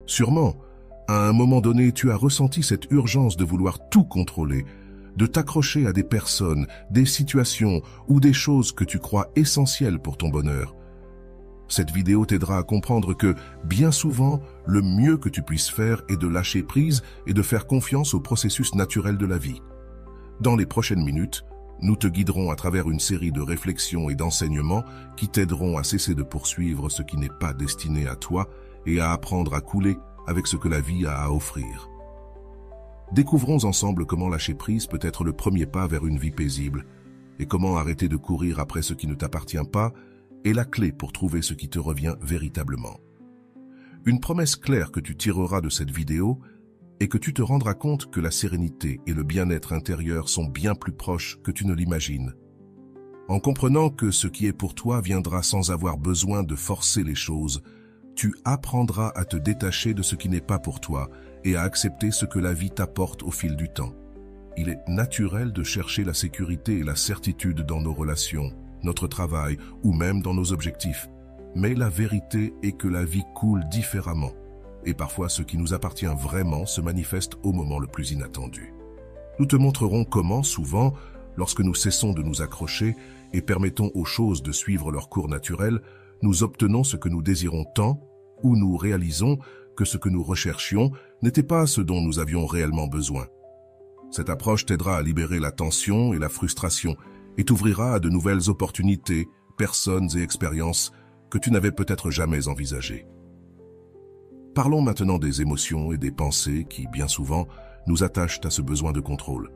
Sûrement, à un moment donné, tu as ressenti cette urgence de vouloir tout contrôler, de t'accrocher à des personnes, des situations ou des choses que tu crois essentielles pour ton bonheur. Cette vidéo t'aidera à comprendre que, bien souvent, le mieux que tu puisses faire est de lâcher prise et de faire confiance au processus naturel de la vie. Dans les prochaines minutes, nous te guiderons à travers une série de réflexions et d'enseignements qui t'aideront à cesser de poursuivre ce qui n'est pas destiné à toi et à apprendre à couler avec ce que la vie a à offrir. Découvrons ensemble comment lâcher prise peut être le premier pas vers une vie paisible et comment arrêter de courir après ce qui ne t'appartient pas est la clé pour trouver ce qui te revient véritablement. Une promesse claire que tu tireras de cette vidéo est que tu te rendras compte que la sérénité et le bien-être intérieur sont bien plus proches que tu ne l'imagines. En comprenant que ce qui est pour toi viendra sans avoir besoin de forcer les choses, tu apprendras à te détacher de ce qui n'est pas pour toi et à accepter ce que la vie t'apporte au fil du temps. Il est naturel de chercher la sécurité et la certitude dans nos relations, notre travail ou même dans nos objectifs. Mais la vérité est que la vie coule différemment. Et parfois ce qui nous appartient vraiment se manifeste au moment le plus inattendu. Nous te montrerons comment, souvent, lorsque nous cessons de nous accrocher et permettons aux choses de suivre leur cours naturel, nous obtenons ce que nous désirons tant, ou nous réalisons que ce que nous recherchions n'était pas ce dont nous avions réellement besoin. Cette approche t'aidera à libérer la tension et la frustration et t'ouvrira à de nouvelles opportunités, personnes et expériences que tu n'avais peut-être jamais envisagées. Parlons maintenant des émotions et des pensées qui, bien souvent, nous attachent à ce besoin de contrôle.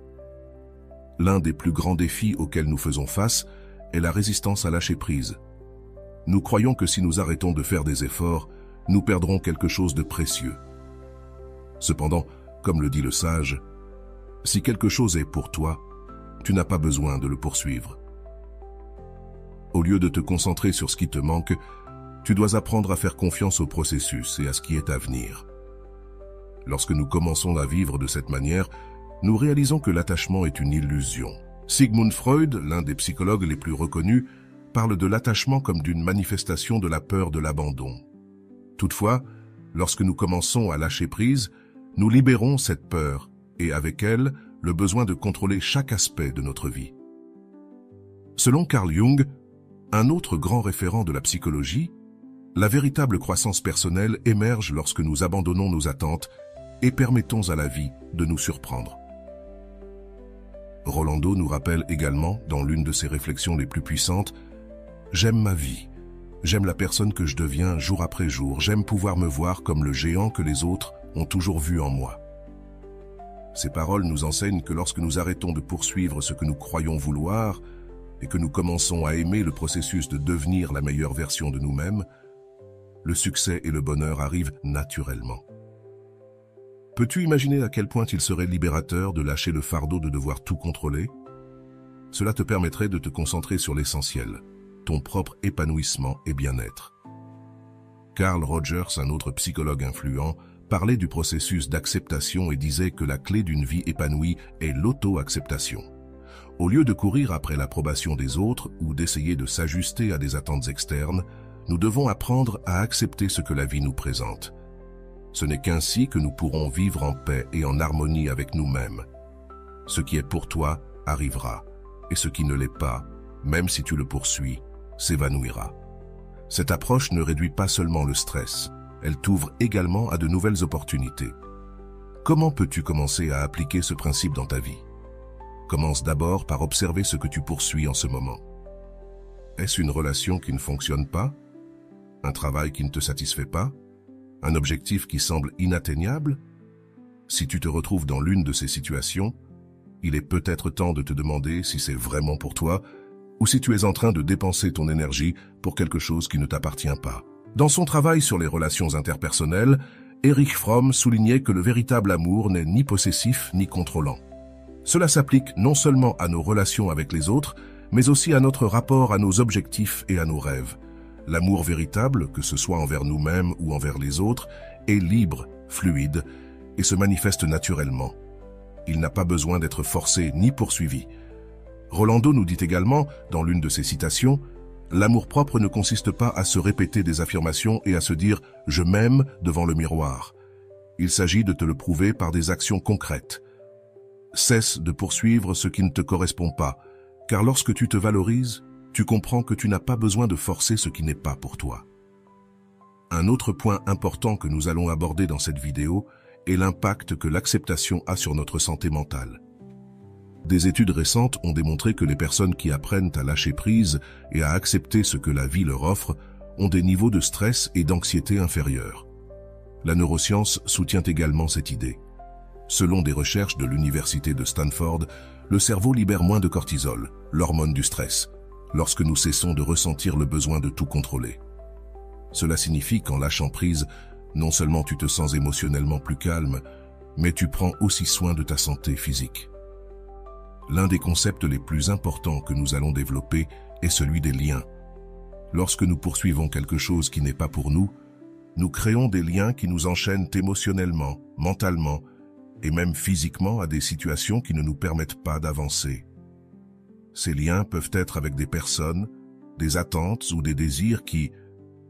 L'un des plus grands défis auxquels nous faisons face est la résistance à lâcher prise. Nous croyons que si nous arrêtons de faire des efforts, nous perdrons quelque chose de précieux. Cependant, comme le dit le sage, si quelque chose est pour toi, tu n'as pas besoin de le poursuivre. Au lieu de te concentrer sur ce qui te manque, tu dois apprendre à faire confiance au processus et à ce qui est à venir. Lorsque nous commençons à vivre de cette manière, nous réalisons que l'attachement est une illusion. Sigmund Freud, l'un des psychologues les plus reconnus, parle de l'attachement comme d'une manifestation de la peur de l'abandon. Toutefois, lorsque nous commençons à lâcher prise, nous libérons cette peur et avec elle, le besoin de contrôler chaque aspect de notre vie. Selon Carl Jung, un autre grand référent de la psychologie, la véritable croissance personnelle émerge lorsque nous abandonnons nos attentes et permettons à la vie de nous surprendre. Rolando nous rappelle également, dans l'une de ses réflexions les plus puissantes, « J'aime ma vie, j'aime la personne que je deviens jour après jour, j'aime pouvoir me voir comme le géant que les autres ont toujours vu en moi. » Ces paroles nous enseignent que lorsque nous arrêtons de poursuivre ce que nous croyons vouloir et que nous commençons à aimer le processus de devenir la meilleure version de nous-mêmes, le succès et le bonheur arrivent naturellement. Peux-tu imaginer à quel point il serait libérateur de lâcher le fardeau de devoir tout contrôler? Cela te permettrait de te concentrer sur l'essentiel, ton propre épanouissement et bien-être. Carl Rogers, un autre psychologue influent, parlait du processus d'acceptation et disait que la clé d'une vie épanouie est l'auto-acceptation. Au lieu de courir après l'approbation des autres ou d'essayer de s'ajuster à des attentes externes, nous devons apprendre à accepter ce que la vie nous présente. Ce n'est qu'ainsi que nous pourrons vivre en paix et en harmonie avec nous-mêmes. Ce qui est pour toi arrivera, et ce qui ne l'est pas, même si tu le poursuis, s'évanouira. Cette approche ne réduit pas seulement le stress, elle t'ouvre également à de nouvelles opportunités. Comment peux-tu commencer à appliquer ce principe dans ta vie? Commence d'abord par observer ce que tu poursuis en ce moment. Est-ce une relation qui ne fonctionne pas? Un travail qui ne te satisfait pas? Un objectif qui semble inatteignable? Si tu te retrouves dans l'une de ces situations, il est peut-être temps de te demander si c'est vraiment pour toi ou si tu es en train de dépenser ton énergie pour quelque chose qui ne t'appartient pas. Dans son travail sur les relations interpersonnelles, Erich Fromm soulignait que le véritable amour n'est ni possessif ni contrôlant. Cela s'applique non seulement à nos relations avec les autres, mais aussi à notre rapport à nos objectifs et à nos rêves. L'amour véritable, que ce soit envers nous-mêmes ou envers les autres, est libre, fluide et se manifeste naturellement. Il n'a pas besoin d'être forcé ni poursuivi. Rolando nous dit également, dans l'une de ses citations, « L'amour-propre ne consiste pas à se répéter des affirmations et à se dire « je m'aime » devant le miroir. Il s'agit de te le prouver par des actions concrètes. Cesse de poursuivre ce qui ne te correspond pas, car lorsque tu te valorises, tu comprends que tu n'as pas besoin de forcer ce qui n'est pas pour toi. Un autre point important que nous allons aborder dans cette vidéo est l'impact que l'acceptation a sur notre santé mentale. Des études récentes ont démontré que les personnes qui apprennent à lâcher prise et à accepter ce que la vie leur offre ont des niveaux de stress et d'anxiété inférieurs. La neuroscience soutient également cette idée. Selon des recherches de l'université de Stanford, le cerveau libère moins de cortisol, l'hormone du stress, lorsque nous cessons de ressentir le besoin de tout contrôler. Cela signifie qu'en lâchant prise, non seulement tu te sens émotionnellement plus calme, mais tu prends aussi soin de ta santé physique. L'un des concepts les plus importants que nous allons développer est celui des liens. Lorsque nous poursuivons quelque chose qui n'est pas pour nous, nous créons des liens qui nous enchaînent émotionnellement, mentalement et même physiquement à des situations qui ne nous permettent pas d'avancer. Ces liens peuvent être avec des personnes, des attentes ou des désirs qui,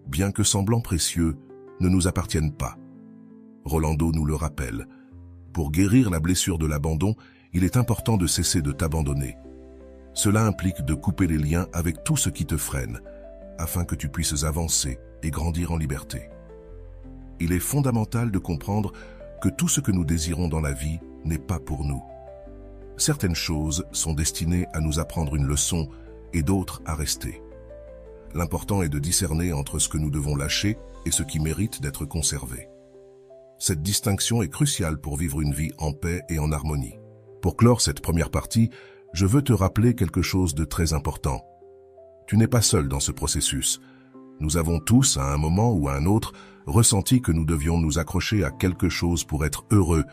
bien que semblant précieux, ne nous appartiennent pas. Rolando nous le rappelle. Pour guérir la blessure de l'abandon, il est important de cesser de t'abandonner. Cela implique de couper les liens avec tout ce qui te freine, afin que tu puisses avancer et grandir en liberté. Il est fondamental de comprendre que tout ce que nous désirons dans la vie n'est pas pour nous. Certaines choses sont destinées à nous apprendre une leçon et d'autres à rester. L'important est de discerner entre ce que nous devons lâcher et ce qui mérite d'être conservé. Cette distinction est cruciale pour vivre une vie en paix et en harmonie. Pour clore cette première partie, je veux te rappeler quelque chose de très important. Tu n'es pas seul dans ce processus. Nous avons tous, à un moment ou à un autre, ressenti que nous devions nous accrocher à quelque chose pour être heureux.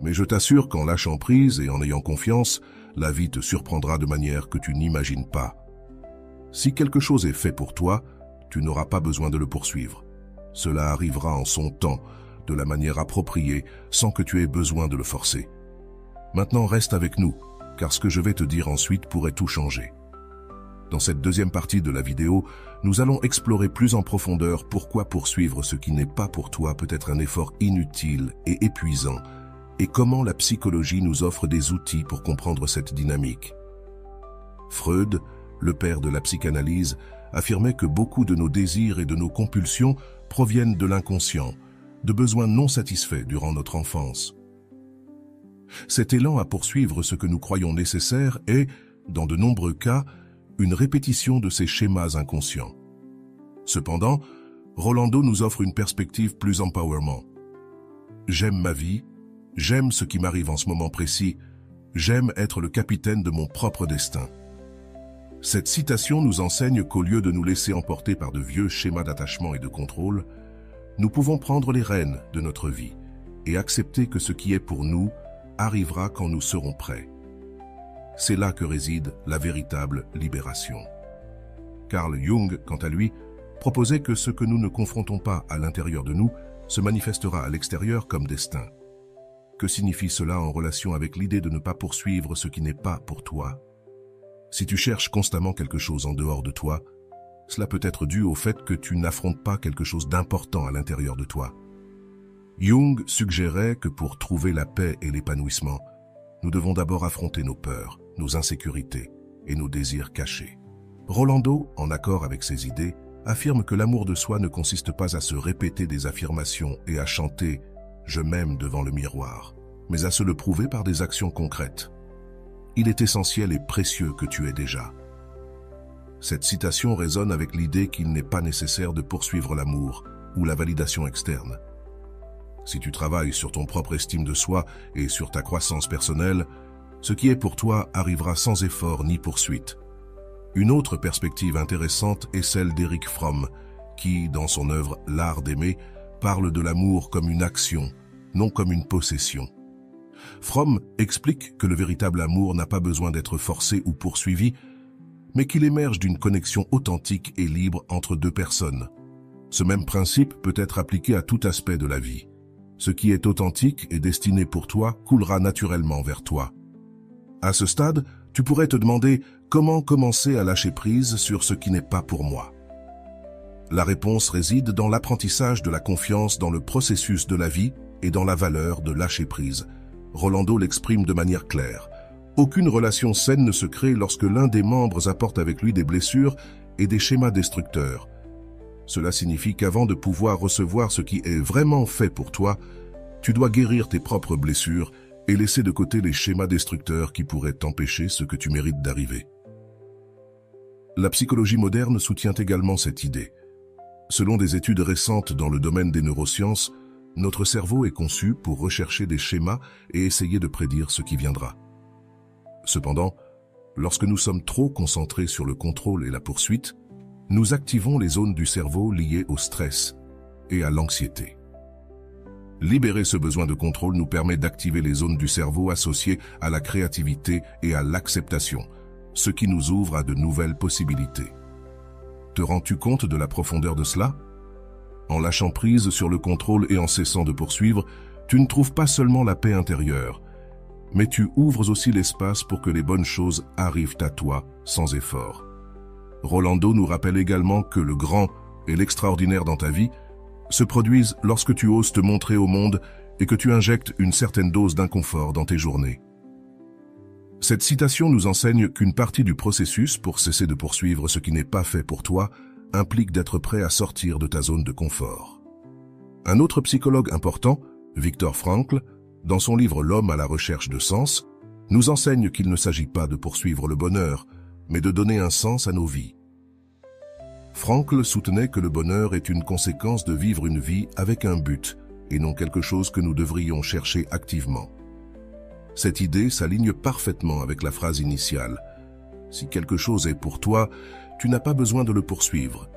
Mais je t'assure qu'en lâchant prise et en ayant confiance, la vie te surprendra de manière que tu n'imagines pas. Si quelque chose est fait pour toi, tu n'auras pas besoin de le poursuivre. Cela arrivera en son temps, de la manière appropriée, sans que tu aies besoin de le forcer. Maintenant, reste avec nous, car ce que je vais te dire ensuite pourrait tout changer. Dans cette deuxième partie de la vidéo, nous allons explorer plus en profondeur pourquoi poursuivre ce qui n'est pas pour toi peut être un effort inutile et épuisant, et comment la psychologie nous offre des outils pour comprendre cette dynamique. Freud, le père de la psychanalyse, affirmait que beaucoup de nos désirs et de nos compulsions proviennent de l'inconscient, de besoins non satisfaits durant notre enfance. Cet élan à poursuivre ce que nous croyons nécessaire est, dans de nombreux cas, une répétition de ces schémas inconscients. Cependant, Rolando nous offre une perspective plus empowerment. J'aime ma vie, j'aime ce qui m'arrive en ce moment précis, j'aime être le capitaine de mon propre destin. Cette citation nous enseigne qu'au lieu de nous laisser emporter par de vieux schémas d'attachement et de contrôle, nous pouvons prendre les rênes de notre vie et accepter que ce qui est pour nous arrivera quand nous serons prêts. C'est là que réside la véritable libération. Carl Jung, quant à lui, proposait que ce que nous ne confrontons pas à l'intérieur de nous se manifestera à l'extérieur comme destin. Que signifie cela en relation avec l'idée de ne pas poursuivre ce qui n'est pas pour toi? Si tu cherches constamment quelque chose en dehors de toi, cela peut être dû au fait que tu n'affrontes pas quelque chose d'important à l'intérieur de toi. Jung suggérait que pour trouver la paix et l'épanouissement, nous devons d'abord affronter nos peurs, nos insécurités et nos désirs cachés. Rolando, en accord avec ces idées, affirme que l'amour de soi ne consiste pas à se répéter des affirmations et à chanter « je m'aime » devant le miroir, mais à se le prouver par des actions concrètes. Il est essentiel et précieux que tu aies déjà. Cette citation résonne avec l'idée qu'il n'est pas nécessaire de poursuivre l'amour ou la validation externe. Si tu travailles sur ton propre estime de soi et sur ta croissance personnelle, ce qui est pour toi arrivera sans effort ni poursuite. Une autre perspective intéressante est celle d'Eric Fromm, qui, dans son œuvre « L'art d'aimer », parle de l'amour comme une action, non comme une possession. Fromm explique que le véritable amour n'a pas besoin d'être forcé ou poursuivi, mais qu'il émerge d'une connexion authentique et libre entre deux personnes. Ce même principe peut être appliqué à tout aspect de la vie. Ce qui est authentique et destiné pour toi coulera naturellement vers toi. À ce stade, tu pourrais te demander Comment commencer à lâcher prise sur ce qui n'est pas pour moi? La réponse réside dans l'apprentissage de la confiance dans le processus de la vie et dans la valeur de lâcher prise. Rolando l'exprime de manière claire. Aucune relation saine ne se crée lorsque l'un des membres apporte avec lui des blessures et des schémas destructeurs. Cela signifie qu'avant de pouvoir recevoir ce qui est vraiment fait pour toi, tu dois guérir tes propres blessures et laisser de côté les schémas destructeurs qui pourraient t'empêcher ce que tu mérites d'arriver. La psychologie moderne soutient également cette idée. Selon des études récentes dans le domaine des neurosciences, notre cerveau est conçu pour rechercher des schémas et essayer de prédire ce qui viendra. Cependant, lorsque nous sommes trop concentrés sur le contrôle et la poursuite, nous activons les zones du cerveau liées au stress et à l'anxiété. Libérer ce besoin de contrôle nous permet d'activer les zones du cerveau associées à la créativité et à l'acceptation, ce qui nous ouvre à de nouvelles possibilités. Te rends-tu compte de la profondeur de cela? En lâchant prise sur le contrôle et en cessant de poursuivre, tu ne trouves pas seulement la paix intérieure, mais tu ouvres aussi l'espace pour que les bonnes choses arrivent à toi sans effort. Rolando nous rappelle également que le grand et l'extraordinaire dans ta vie se produisent lorsque tu oses te montrer au monde et que tu injectes une certaine dose d'inconfort dans tes journées. Cette citation nous enseigne qu'une partie du processus pour cesser de poursuivre ce qui n'est pas fait pour toi implique d'être prêt à sortir de ta zone de confort. Un autre psychologue important, Viktor Frankl, dans son livre L'homme à la recherche de sens, nous enseigne qu'il ne s'agit pas de poursuivre le bonheur, mais de donner un sens à nos vies. Frankl soutenait que le bonheur est une conséquence de vivre une vie avec un but, et non quelque chose que nous devrions chercher activement. Cette idée s'aligne parfaitement avec la phrase initiale. Si quelque chose est pour toi, tu n'as pas besoin de le poursuivre.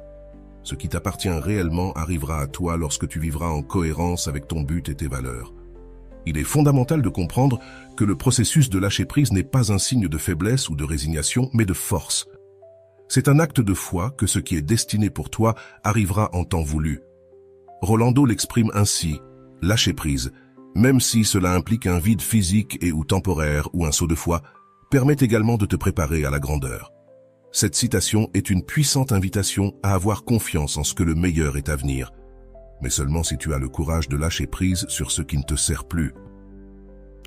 Ce qui t'appartient réellement arrivera à toi lorsque tu vivras en cohérence avec ton but et tes valeurs. Il est fondamental de comprendre que le processus de lâcher prise n'est pas un signe de faiblesse ou de résignation, mais de force. C'est un acte de foi que ce qui est destiné pour toi arrivera en temps voulu. Rolando l'exprime ainsi, lâcher prise, même si cela implique un vide physique et ou temporaire ou un saut de foi, permet également de te préparer à la grandeur. Cette citation est une puissante invitation à avoir confiance en ce que le meilleur est à venir, mais seulement si tu as le courage de lâcher prise sur ce qui ne te sert plus.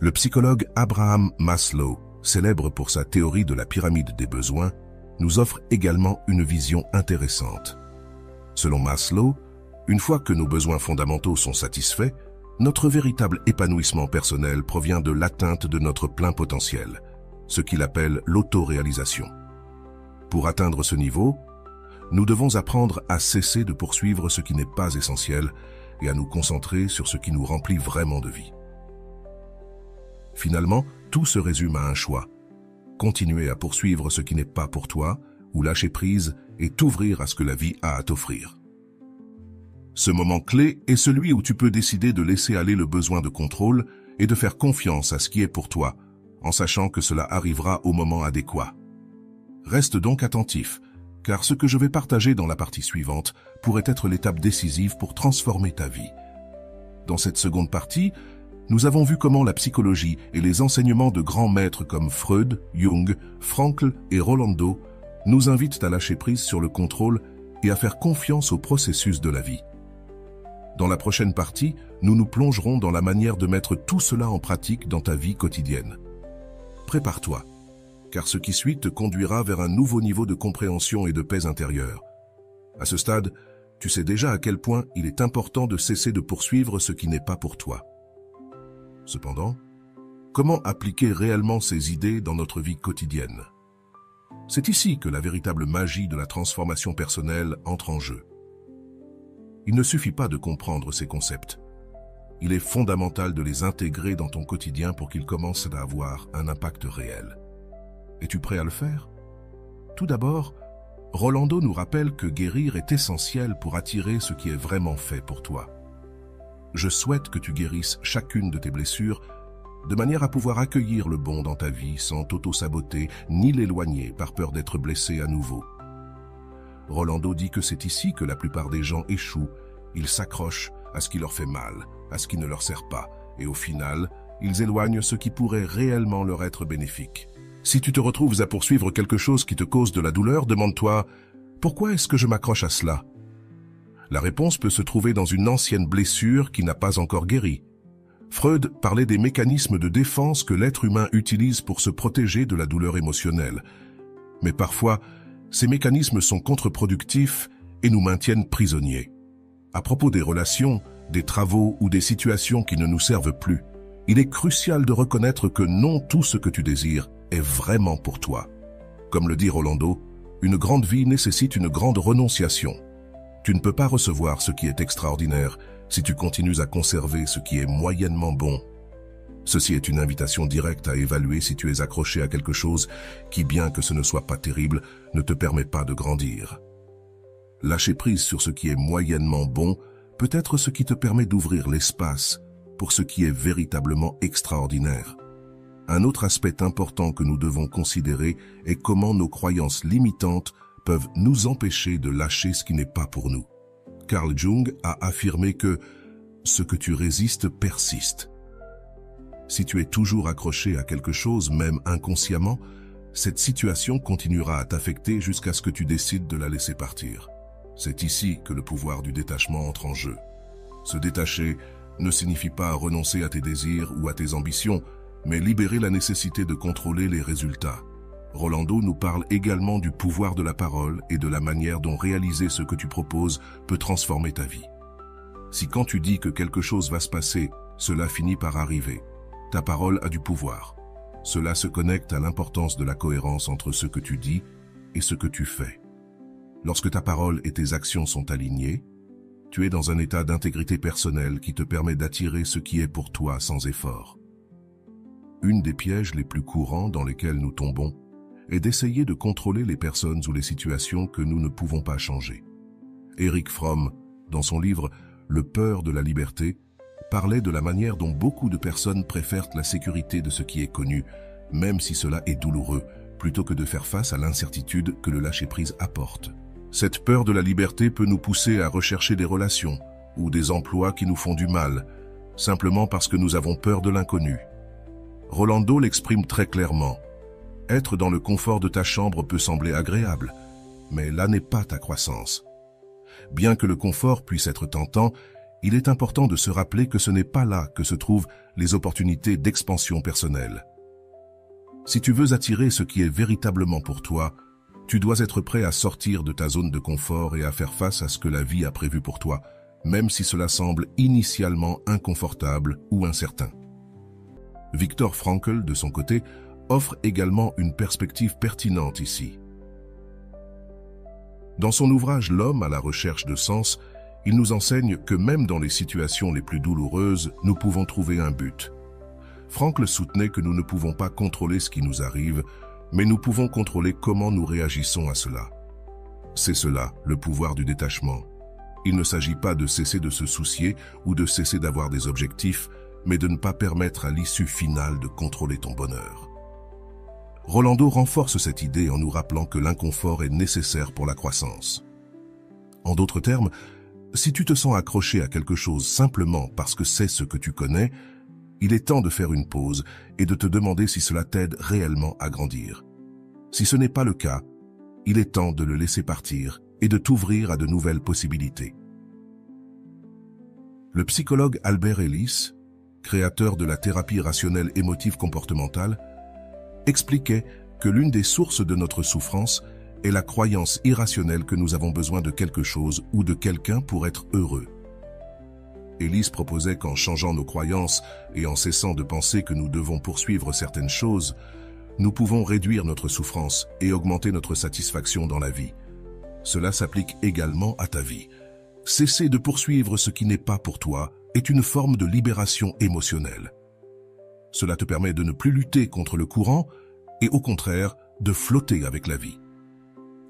Le psychologue Abraham Maslow, célèbre pour sa théorie de la pyramide des besoins, nous offre également une vision intéressante. Selon Maslow, une fois que nos besoins fondamentaux sont satisfaits, notre véritable épanouissement personnel provient de l'atteinte de notre plein potentiel, ce qu'il appelle l'autoréalisation. Pour atteindre ce niveau, nous devons apprendre à cesser de poursuivre ce qui n'est pas essentiel et à nous concentrer sur ce qui nous remplit vraiment de vie. Finalement, tout se résume à un choix. Continuer à poursuivre ce qui n'est pas pour toi, ou lâcher prise et t'ouvrir à ce que la vie a à t'offrir. Ce moment clé est celui où tu peux décider de laisser aller le besoin de contrôle et de faire confiance à ce qui est pour toi, en sachant que cela arrivera au moment adéquat. Reste donc attentif, car ce que je vais partager dans la partie suivante pourrait être l'étape décisive pour transformer ta vie. Dans cette seconde partie, nous avons vu comment la psychologie et les enseignements de grands maîtres comme Freud, Jung, Frankl et Rolando nous invitent à lâcher prise sur le contrôle et à faire confiance au processus de la vie. Dans la prochaine partie, nous nous plongerons dans la manière de mettre tout cela en pratique dans ta vie quotidienne. Prépare-toi, car ce qui suit te conduira vers un nouveau niveau de compréhension et de paix intérieure. À ce stade, tu sais déjà à quel point il est important de cesser de poursuivre ce qui n'est pas pour toi. Cependant, comment appliquer réellement ces idées dans notre vie quotidienne? C'est ici que la véritable magie de la transformation personnelle entre en jeu. Il ne suffit pas de comprendre ces concepts. Il est fondamental de les intégrer dans ton quotidien pour qu'ils commencent à avoir un impact réel. Es-tu prêt à le faire? Tout d'abord, Rolando nous rappelle que guérir est essentiel pour attirer ce qui est vraiment fait pour toi. Je souhaite que tu guérisses chacune de tes blessures de manière à pouvoir accueillir le bon dans ta vie sans t'auto-saboter ni l'éloigner par peur d'être blessé à nouveau. Rolando dit que c'est ici que la plupart des gens échouent. Ils s'accrochent à ce qui leur fait mal, à ce qui ne leur sert pas, et au final, ils éloignent ce qui pourrait réellement leur être bénéfique. Si tu te retrouves à poursuivre quelque chose qui te cause de la douleur, demande-toi « Pourquoi est-ce que je m'accroche à cela ?» La réponse peut se trouver dans une ancienne blessure qui n'a pas encore guéri. Freud parlait des mécanismes de défense que l'être humain utilise pour se protéger de la douleur émotionnelle. Mais parfois, ces mécanismes sont contre-productifs et nous maintiennent prisonniers. À propos des relations, des travaux ou des situations qui ne nous servent plus, il est crucial de reconnaître que non tout ce que tu désires est vraiment pour toi. Comme le dit Rolando, une grande vie nécessite une grande renonciation. Tu ne peux pas recevoir ce qui est extraordinaire si tu continues à conserver ce qui est moyennement bon. Ceci est une invitation directe à évaluer si tu es accroché à quelque chose qui, bien que ce ne soit pas terrible, ne te permet pas de grandir. Lâcher prise sur ce qui est moyennement bon peut être ce qui te permet d'ouvrir l'espace pour ce qui est véritablement extraordinaire. Un autre aspect important que nous devons considérer est comment nos croyances limitantes peuvent nous empêcher de lâcher ce qui n'est pas pour nous. Carl Jung a affirmé que « ce que tu résistes persiste ». Si tu es toujours accroché à quelque chose, même inconsciemment, cette situation continuera à t'affecter jusqu'à ce que tu décides de la laisser partir. C'est ici que le pouvoir du détachement entre en jeu. Se détacher ne signifie pas renoncer à tes désirs ou à tes ambitions, mais libérer la nécessité de contrôler les résultats. Rolando nous parle également du pouvoir de la parole et de la manière dont réaliser ce que tu proposes peut transformer ta vie. Si quand tu dis que quelque chose va se passer, cela finit par arriver, ta parole a du pouvoir. Cela se connecte à l'importance de la cohérence entre ce que tu dis et ce que tu fais. Lorsque ta parole et tes actions sont alignées, tu es dans un état d'intégrité personnelle qui te permet d'attirer ce qui est pour toi sans effort. Une des pièges les plus courants dans lesquels nous tombons est d'essayer de contrôler les personnes ou les situations que nous ne pouvons pas changer. Erich Fromm, dans son livre « Le peur de la liberté », parlait de la manière dont beaucoup de personnes préfèrent la sécurité de ce qui est connu, même si cela est douloureux, plutôt que de faire face à l'incertitude que le lâcher-prise apporte. Cette peur de la liberté peut nous pousser à rechercher des relations ou des emplois qui nous font du mal, simplement parce que nous avons peur de l'inconnu. Rolando l'exprime très clairement. Être dans le confort de ta chambre peut sembler agréable, mais là n'est pas ta croissance. Bien que le confort puisse être tentant, il est important de se rappeler que ce n'est pas là que se trouvent les opportunités d'expansion personnelle. Si tu veux attirer ce qui est véritablement pour toi, tu dois être prêt à sortir de ta zone de confort et à faire face à ce que la vie a prévu pour toi, même si cela semble initialement inconfortable ou incertain. Viktor Frankl, de son côté, offre également une perspective pertinente ici. Dans son ouvrage « L'homme à la recherche de sens », il nous enseigne que même dans les situations les plus douloureuses, nous pouvons trouver un but. Frankl soutenait que nous ne pouvons pas contrôler ce qui nous arrive, mais nous pouvons contrôler comment nous réagissons à cela. C'est cela, le pouvoir du détachement. Il ne s'agit pas de cesser de se soucier ou de cesser d'avoir des objectifs, mais de ne pas permettre à l'issue finale de contrôler ton bonheur. Rolando renforce cette idée en nous rappelant que l'inconfort est nécessaire pour la croissance. En d'autres termes, si tu te sens accroché à quelque chose simplement parce que c'est ce que tu connais, il est temps de faire une pause et de te demander si cela t'aide réellement à grandir. Si ce n'est pas le cas, il est temps de le laisser partir et de t'ouvrir à de nouvelles possibilités. Le psychologue Albert Ellis, créateur de la thérapie rationnelle émotive comportementale, expliquait que l'une des sources de notre souffrance est la croyance irrationnelle que nous avons besoin de quelque chose ou de quelqu'un pour être heureux. Ellis proposait qu'en changeant nos croyances et en cessant de penser que nous devons poursuivre certaines choses, nous pouvons réduire notre souffrance et augmenter notre satisfaction dans la vie. Cela s'applique également à ta vie. Cesser de poursuivre ce qui n'est pas pour toi est une forme de libération émotionnelle. Cela te permet de ne plus lutter contre le courant et au contraire de flotter avec la vie.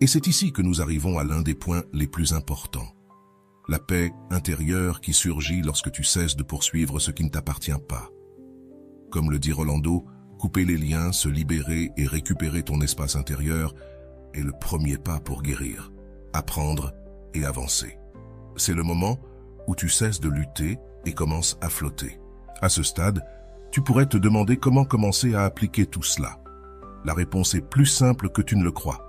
Et c'est ici que nous arrivons à l'un des points les plus importants. La paix intérieure qui surgit lorsque tu cesses de poursuivre ce qui ne t'appartient pas. Comme le dit Rolando, couper les liens, se libérer et récupérer ton espace intérieur est le premier pas pour guérir, apprendre et avancer. C'est le moment où tu cesses de lutter et commences à flotter. À ce stade, tu pourrais te demander comment commencer à appliquer tout cela. La réponse est plus simple que tu ne le crois.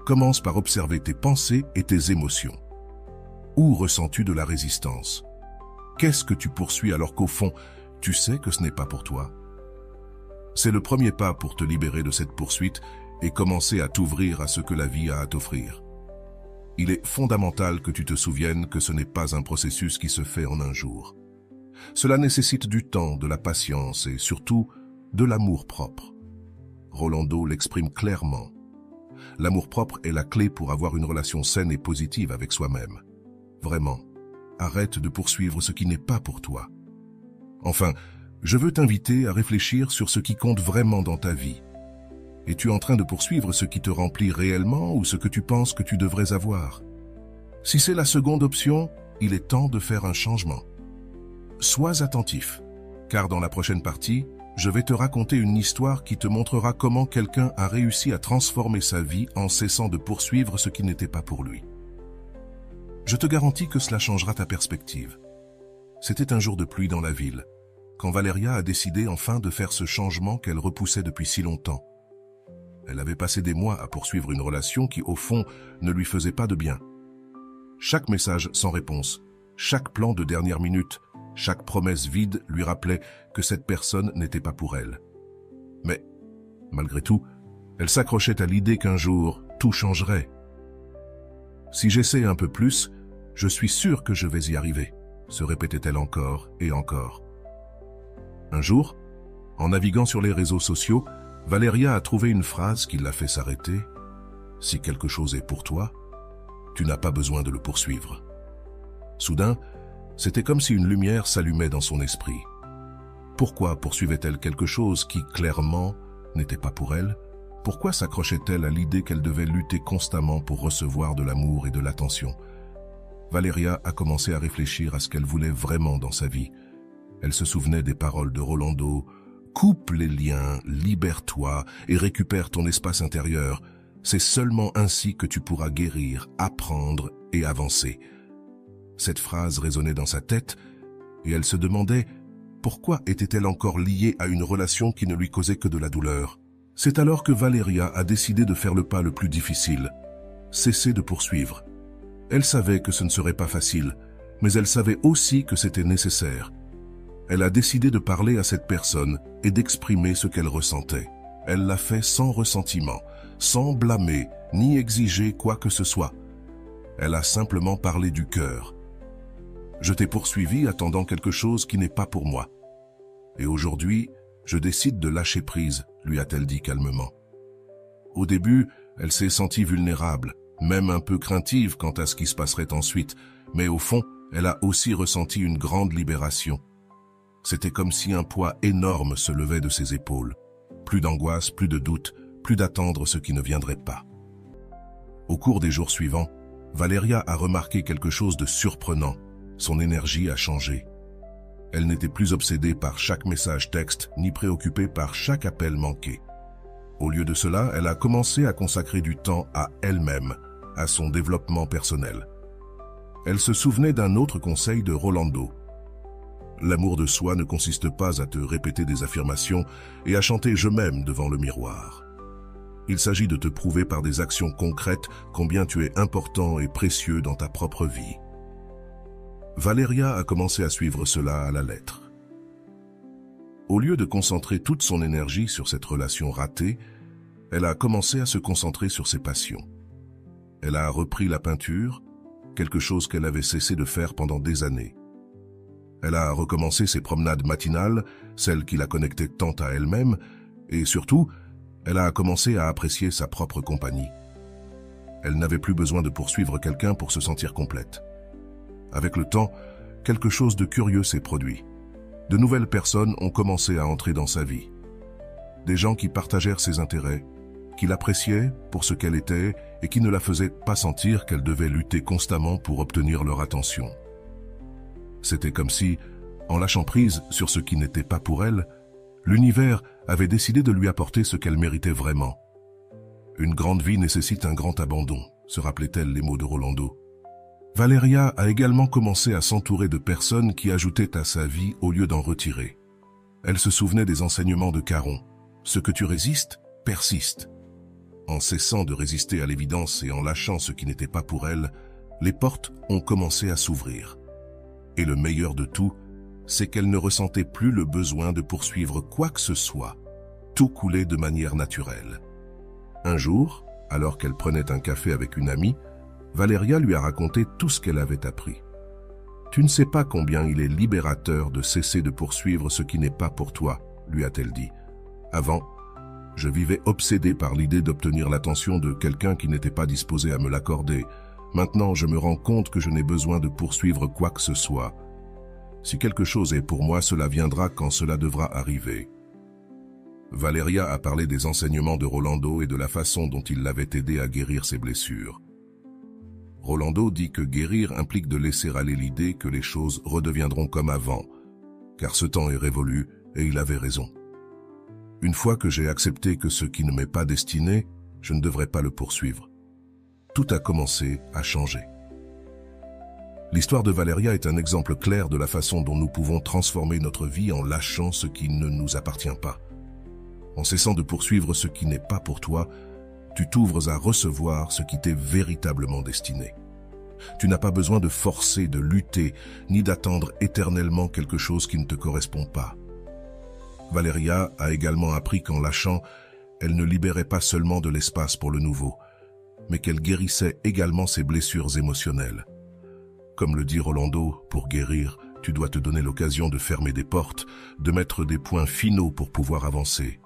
Commence par observer tes pensées et tes émotions. Où ressens-tu de la résistance? Qu'est-ce que tu poursuis alors qu'au fond, tu sais que ce n'est pas pour toi? C'est le premier pas pour te libérer de cette poursuite et commencer à t'ouvrir à ce que la vie a à t'offrir. Il est fondamental que tu te souviennes que ce n'est pas un processus qui se fait en un jour. Cela nécessite du temps, de la patience et surtout de l'amour-propre. Rolando l'exprime clairement. L'amour-propre est la clé pour avoir une relation saine et positive avec soi-même. Vraiment, arrête de poursuivre ce qui n'est pas pour toi. Enfin, je veux t'inviter à réfléchir sur ce qui compte vraiment dans ta vie. Es-tu en train de poursuivre ce qui te remplit réellement ou ce que tu penses que tu devrais avoir? Si c'est la seconde option, il est temps de faire un changement. Sois attentif, car dans la prochaine partie, je vais te raconter une histoire qui te montrera comment quelqu'un a réussi à transformer sa vie en cessant de poursuivre ce qui n'était pas pour lui. Je te garantis que cela changera ta perspective. C'était un jour de pluie dans la ville, quand Valeria a décidé enfin de faire ce changement qu'elle repoussait depuis si longtemps. Elle avait passé des mois à poursuivre une relation qui, au fond, ne lui faisait pas de bien. Chaque message sans réponse, chaque plan de dernière minute, chaque promesse vide lui rappelait que cette personne n'était pas pour elle. Mais, malgré tout, elle s'accrochait à l'idée qu'un jour, tout changerait. Si j'essaie un peu plus, je suis sûr que je vais y arriver, se répétait-elle encore et encore. Un jour, en naviguant sur les réseaux sociaux, Valeria a trouvé une phrase qui l'a fait s'arrêter. « Si quelque chose est pour toi, tu n'as pas besoin de le poursuivre. » Soudain, c'était comme si une lumière s'allumait dans son esprit. Pourquoi poursuivait-elle quelque chose qui, clairement, n'était pas pour elle? Pourquoi s'accrochait-elle à l'idée qu'elle devait lutter constamment pour recevoir de l'amour et de l'attention? Valeria a commencé à réfléchir à ce qu'elle voulait vraiment dans sa vie. Elle se souvenait des paroles de Rolando. « Coupe les liens, libère-toi et récupère ton espace intérieur. C'est seulement ainsi que tu pourras guérir, apprendre et avancer. » Cette phrase résonnait dans sa tête et elle se demandait pourquoi était-elle encore liée à une relation qui ne lui causait que de la douleur. C'est alors que Valeria a décidé de faire le pas le plus difficile, cesser de poursuivre. Elle savait que ce ne serait pas facile, mais elle savait aussi que c'était nécessaire. Elle a décidé de parler à cette personne et d'exprimer ce qu'elle ressentait. Elle l'a fait sans ressentiment, sans blâmer ni exiger quoi que ce soit. Elle a simplement parlé du cœur. « Je t'ai poursuivi attendant quelque chose qui n'est pas pour moi. Et aujourd'hui, je décide de lâcher prise, lui a-t-elle dit calmement. Au début, elle s'est sentie vulnérable, même un peu craintive quant à ce qui se passerait ensuite, mais au fond, elle a aussi ressenti une grande libération. C'était comme si un poids énorme se levait de ses épaules. Plus d'angoisse, plus de doute, plus d'attendre ce qui ne viendrait pas. Au cours des jours suivants, Valeria a remarqué quelque chose de surprenant. Son énergie a changé. Elle n'était plus obsédée par chaque message texte, ni préoccupée par chaque appel manqué. Au lieu de cela, elle a commencé à consacrer du temps à elle-même, à son développement personnel. Elle se souvenait d'un autre conseil de Rolando. L'amour de soi ne consiste pas à te répéter des affirmations et à chanter « je m'aime » devant le miroir. Il s'agit de te prouver par des actions concrètes combien tu es important et précieux dans ta propre vie. Valeria a commencé à suivre cela à la lettre. Au lieu de concentrer toute son énergie sur cette relation ratée, elle a commencé à se concentrer sur ses passions. Elle a repris la peinture, quelque chose qu'elle avait cessé de faire pendant des années. Elle a recommencé ses promenades matinales, celles qui la connectaient tant à elle-même, et surtout, elle a commencé à apprécier sa propre compagnie. Elle n'avait plus besoin de poursuivre quelqu'un pour se sentir complète. Avec le temps, quelque chose de curieux s'est produit. De nouvelles personnes ont commencé à entrer dans sa vie. Des gens qui partagèrent ses intérêts, qui l'appréciaient pour ce qu'elle était et qui ne la faisaient pas sentir qu'elle devait lutter constamment pour obtenir leur attention. C'était comme si, en lâchant prise sur ce qui n'était pas pour elle, l'univers avait décidé de lui apporter ce qu'elle méritait vraiment. Une grande vie nécessite un grand abandon, se rappelait-elle les mots de Rolando. Valeria a également commencé à s'entourer de personnes qui ajoutaient à sa vie au lieu d'en retirer. Elle se souvenait des enseignements de Caron. Ce que tu résistes, persiste. En cessant de résister à l'évidence et en lâchant ce qui n'était pas pour elle, les portes ont commencé à s'ouvrir. Et le meilleur de tout, c'est qu'elle ne ressentait plus le besoin de poursuivre quoi que ce soit. Tout coulait de manière naturelle. Un jour, alors qu'elle prenait un café avec une amie, Valeria lui a raconté tout ce qu'elle avait appris. « Tu ne sais pas combien il est libérateur de cesser de poursuivre ce qui n'est pas pour toi », lui a-t-elle dit. « Avant, je vivais obsédée par l'idée d'obtenir l'attention de quelqu'un qui n'était pas disposé à me l'accorder. Maintenant, je me rends compte que je n'ai besoin de poursuivre quoi que ce soit. Si quelque chose est pour moi, cela viendra quand cela devra arriver. » Valeria a parlé des enseignements de Rolando et de la façon dont il l'avait aidé à guérir ses blessures. Rolando dit que guérir implique de laisser aller l'idée que les choses redeviendront comme avant, car ce temps est révolu et il avait raison. Une fois que j'ai accepté que ce qui ne m'est pas destiné, je ne devrais pas le poursuivre. Tout a commencé à changer. L'histoire de Valeria est un exemple clair de la façon dont nous pouvons transformer notre vie en lâchant ce qui ne nous appartient pas. En cessant de poursuivre ce qui n'est pas pour toi, tu t'ouvres à recevoir ce qui t'est véritablement destiné. Tu n'as pas besoin de forcer, de lutter, ni d'attendre éternellement quelque chose qui ne te correspond pas. Valeria a également appris qu'en lâchant, elle ne libérait pas seulement de l'espace pour le nouveau, mais qu'elle guérissait également ses blessures émotionnelles. Comme le dit Rolando, pour guérir, tu dois te donner l'occasion de fermer des portes, de mettre des points finaux pour pouvoir avancer.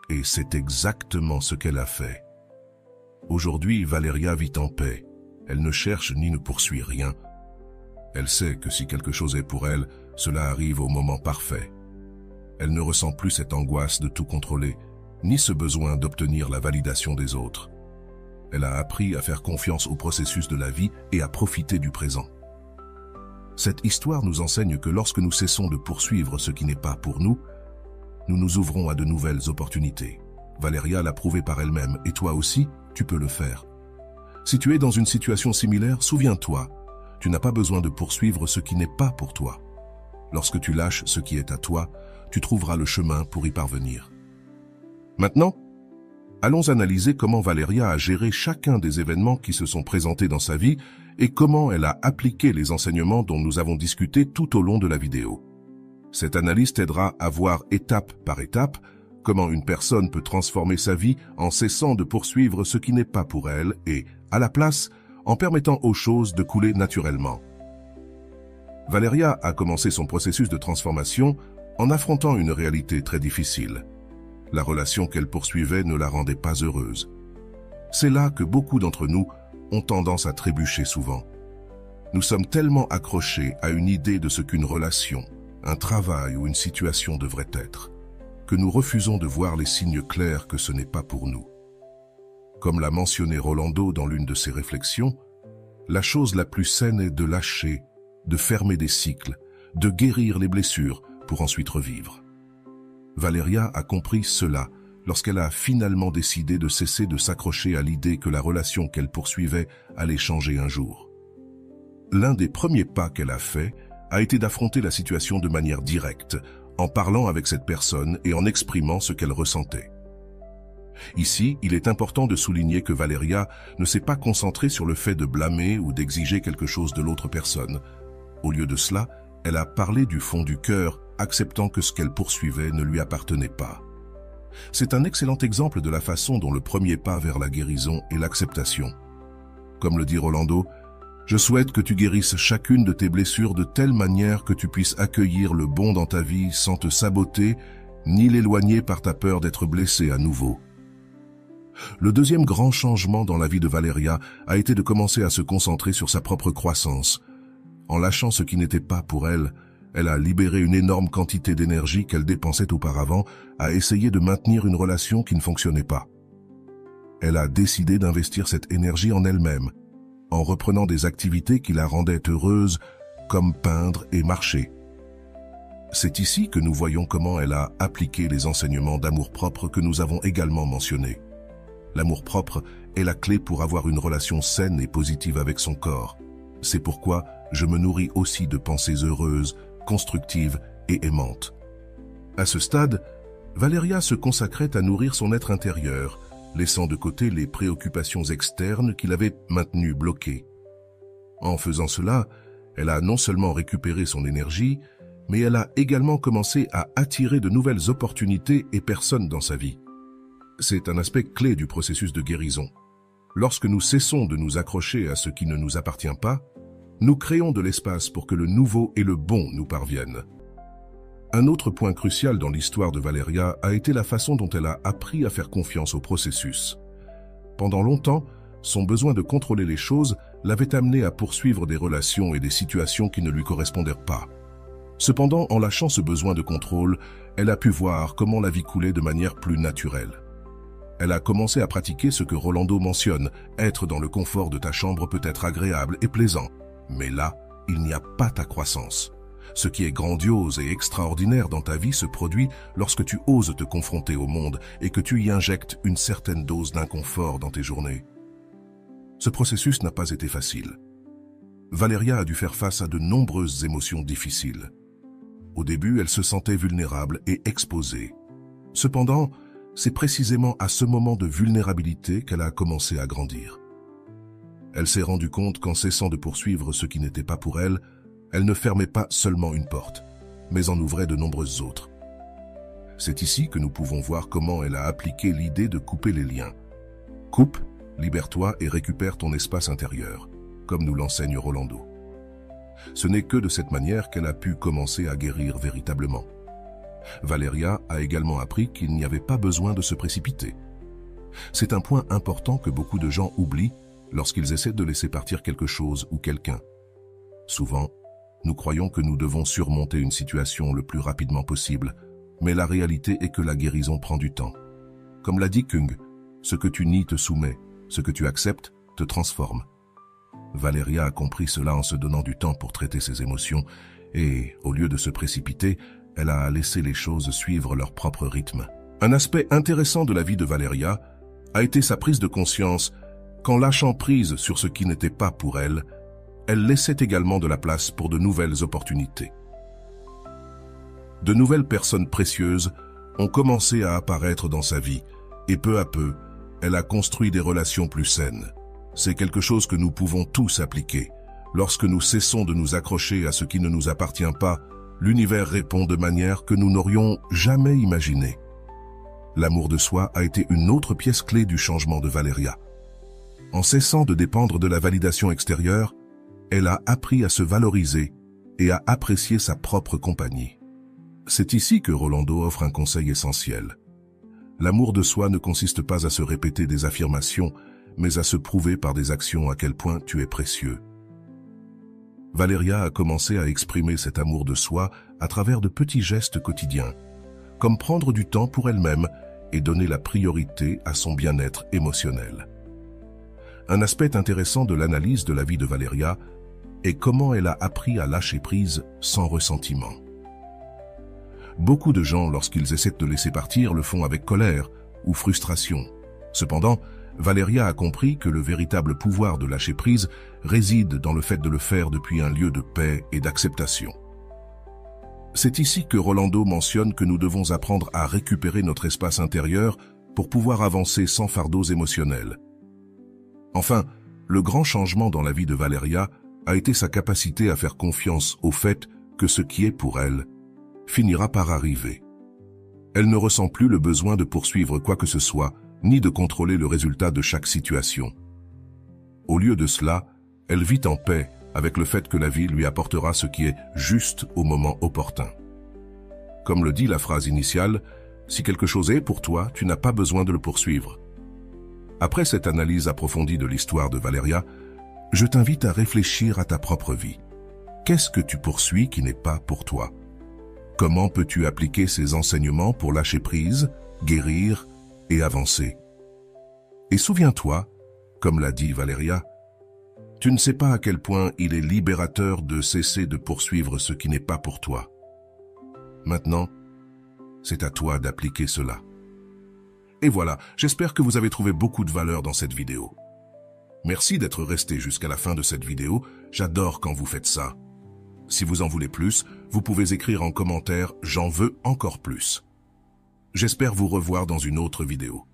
Et c'est exactement ce qu'elle a fait. Aujourd'hui, Valeria vit en paix. Elle ne cherche ni ne poursuit rien. Elle sait que si quelque chose est pour elle, cela arrive au moment parfait. Elle ne ressent plus cette angoisse de tout contrôler, ni ce besoin d'obtenir la validation des autres. Elle a appris à faire confiance au processus de la vie et à profiter du présent. Cette histoire nous enseigne que lorsque nous cessons de poursuivre ce qui n'est pas pour nous, nous nous ouvrons à de nouvelles opportunités. Valeria l'a prouvé par elle-même, et toi aussi, tu peux le faire. Si tu es dans une situation similaire, souviens-toi, tu n'as pas besoin de poursuivre ce qui n'est pas pour toi. Lorsque tu lâches ce qui est à toi, tu trouveras le chemin pour y parvenir. Maintenant, allons analyser comment Valeria a géré chacun des événements qui se sont présentés dans sa vie et comment elle a appliqué les enseignements dont nous avons discuté tout au long de la vidéo. Cette analyse t'aidera à voir étape par étape comment une personne peut transformer sa vie en cessant de poursuivre ce qui n'est pas pour elle et, à la place, en permettant aux choses de couler naturellement. Valeria a commencé son processus de transformation en affrontant une réalité très difficile. La relation qu'elle poursuivait ne la rendait pas heureuse. C'est là que beaucoup d'entre nous ont tendance à trébucher souvent. Nous sommes tellement accrochés à une idée de ce qu'une relation, un travail ou une situation devrait être, que nous refusons de voir les signes clairs que ce n'est pas pour nous. Comme l'a mentionné Rolando dans l'une de ses réflexions, la chose la plus saine est de lâcher, de fermer des cycles, de guérir les blessures pour ensuite revivre. Valeria a compris cela lorsqu'elle a finalement décidé de cesser de s'accrocher à l'idée que la relation qu'elle poursuivait allait changer un jour. L'un des premiers pas qu'elle a fait a été d'affronter la situation de manière directe, en parlant avec cette personne et en exprimant ce qu'elle ressentait. Ici, il est important de souligner que Valeria ne s'est pas concentrée sur le fait de blâmer ou d'exiger quelque chose de l'autre personne. Au lieu de cela, elle a parlé du fond du cœur, acceptant que ce qu'elle poursuivait ne lui appartenait pas. C'est un excellent exemple de la façon dont le premier pas vers la guérison est l'acceptation. Comme le dit Rolando, « Je souhaite que tu guérisses chacune de tes blessures de telle manière que tu puisses accueillir le bon dans ta vie sans te saboter, ni l'éloigner par ta peur d'être blessé à nouveau. » Le deuxième grand changement dans la vie de Valeria a été de commencer à se concentrer sur sa propre croissance. En lâchant ce qui n'était pas pour elle, elle a libéré une énorme quantité d'énergie qu'elle dépensait auparavant à essayer de maintenir une relation qui ne fonctionnait pas. Elle a décidé d'investir cette énergie en elle-même, en reprenant des activités qui la rendaient heureuse, comme peindre et marcher. C'est ici que nous voyons comment elle a appliqué les enseignements d'amour-propre que nous avons également mentionnés. L'amour-propre est la clé pour avoir une relation saine et positive avec son corps. C'est pourquoi je me nourris aussi de pensées heureuses, constructives et aimantes. À ce stade, Valeria se consacrait à nourrir son être intérieur, laissant de côté les préoccupations externes qui l'avaient maintenue bloquée. En faisant cela, elle a non seulement récupéré son énergie, mais elle a également commencé à attirer de nouvelles opportunités et personnes dans sa vie. C'est un aspect clé du processus de guérison. Lorsque nous cessons de nous accrocher à ce qui ne nous appartient pas, nous créons de l'espace pour que le nouveau et le bon nous parviennent. Un autre point crucial dans l'histoire de Valeria a été la façon dont elle a appris à faire confiance au processus. Pendant longtemps, son besoin de contrôler les choses l'avait amenée à poursuivre des relations et des situations qui ne lui correspondaient pas. Cependant, en lâchant ce besoin de contrôle, elle a pu voir comment la vie coulait de manière plus naturelle. Elle a commencé à pratiquer ce que Rolando mentionne, être dans le confort de ta chambre peut être agréable et plaisant, mais là, il n'y a pas ta croissance. Ce qui est grandiose et extraordinaire dans ta vie se produit lorsque tu oses te confronter au monde et que tu y injectes une certaine dose d'inconfort dans tes journées. Ce processus n'a pas été facile. Valeria a dû faire face à de nombreuses émotions difficiles. Au début, elle se sentait vulnérable et exposée. Cependant, c'est précisément à ce moment de vulnérabilité qu'elle a commencé à grandir. Elle s'est rendue compte qu'en cessant de poursuivre ce qui n'était pas pour elle, elle ne fermait pas seulement une porte, mais en ouvrait de nombreuses autres. C'est ici que nous pouvons voir comment elle a appliqué l'idée de couper les liens. Coupe, libère-toi et récupère ton espace intérieur, comme nous l'enseigne Rolando. Ce n'est que de cette manière qu'elle a pu commencer à guérir véritablement. Valeria a également appris qu'il n'y avait pas besoin de se précipiter. C'est un point important que beaucoup de gens oublient lorsqu'ils essaient de laisser partir quelque chose ou quelqu'un. Souvent, nous croyons que nous devons surmonter une situation le plus rapidement possible, mais la réalité est que la guérison prend du temps. Comme l'a dit Kung, ce que tu nies te soumet, ce que tu acceptes te transforme. Valeria a compris cela en se donnant du temps pour traiter ses émotions et, au lieu de se précipiter, elle a laissé les choses suivre leur propre rythme. Un aspect intéressant de la vie de Valeria a été sa prise de conscience qu'en lâchant prise sur ce qui n'était pas pour elle, elle laissait également de la place pour de nouvelles opportunités. De nouvelles personnes précieuses ont commencé à apparaître dans sa vie et peu à peu, elle a construit des relations plus saines. C'est quelque chose que nous pouvons tous appliquer. Lorsque nous cessons de nous accrocher à ce qui ne nous appartient pas, l'univers répond de manière que nous n'aurions jamais imaginée. L'amour de soi a été une autre pièce clé du changement de Valeria. En cessant de dépendre de la validation extérieure, elle a appris à se valoriser et à apprécier sa propre compagnie. C'est ici que Rolando offre un conseil essentiel. L'amour de soi ne consiste pas à se répéter des affirmations, mais à se prouver par des actions à quel point tu es précieux. Valeria a commencé à exprimer cet amour de soi à travers de petits gestes quotidiens, comme prendre du temps pour elle-même et donner la priorité à son bien-être émotionnel. Un aspect intéressant de l'analyse de la vie de Valeria est comment elle a appris à lâcher prise sans ressentiment. Beaucoup de gens, lorsqu'ils essaient de laisser partir, le font avec colère ou frustration. Cependant, Valeria a compris que le véritable pouvoir de lâcher prise réside dans le fait de le faire depuis un lieu de paix et d'acceptation. C'est ici que Rolando mentionne que nous devons apprendre à récupérer notre espace intérieur pour pouvoir avancer sans fardeaux émotionnels. Enfin, le grand changement dans la vie de Valeria a été sa capacité à faire confiance au fait que ce qui est pour elle finira par arriver. Elle ne ressent plus le besoin de poursuivre quoi que ce soit, ni de contrôler le résultat de chaque situation. Au lieu de cela, elle vit en paix avec le fait que la vie lui apportera ce qui est juste au moment opportun. Comme le dit la phrase initiale, si quelque chose est pour toi, tu n'as pas besoin de le poursuivre. Après cette analyse approfondie de l'histoire de Valeria, je t'invite à réfléchir à ta propre vie. Qu'est-ce que tu poursuis qui n'est pas pour toi? Comment peux-tu appliquer ces enseignements pour lâcher prise, guérir et avancer? Et souviens-toi, comme l'a dit Valeria, tu ne sais pas à quel point il est libérateur de cesser de poursuivre ce qui n'est pas pour toi. Maintenant, c'est à toi d'appliquer cela. Et voilà, j'espère que vous avez trouvé beaucoup de valeur dans cette vidéo. Merci d'être resté jusqu'à la fin de cette vidéo, j'adore quand vous faites ça. Si vous en voulez plus, vous pouvez écrire en commentaire « J'en veux encore plus ». J'espère vous revoir dans une autre vidéo.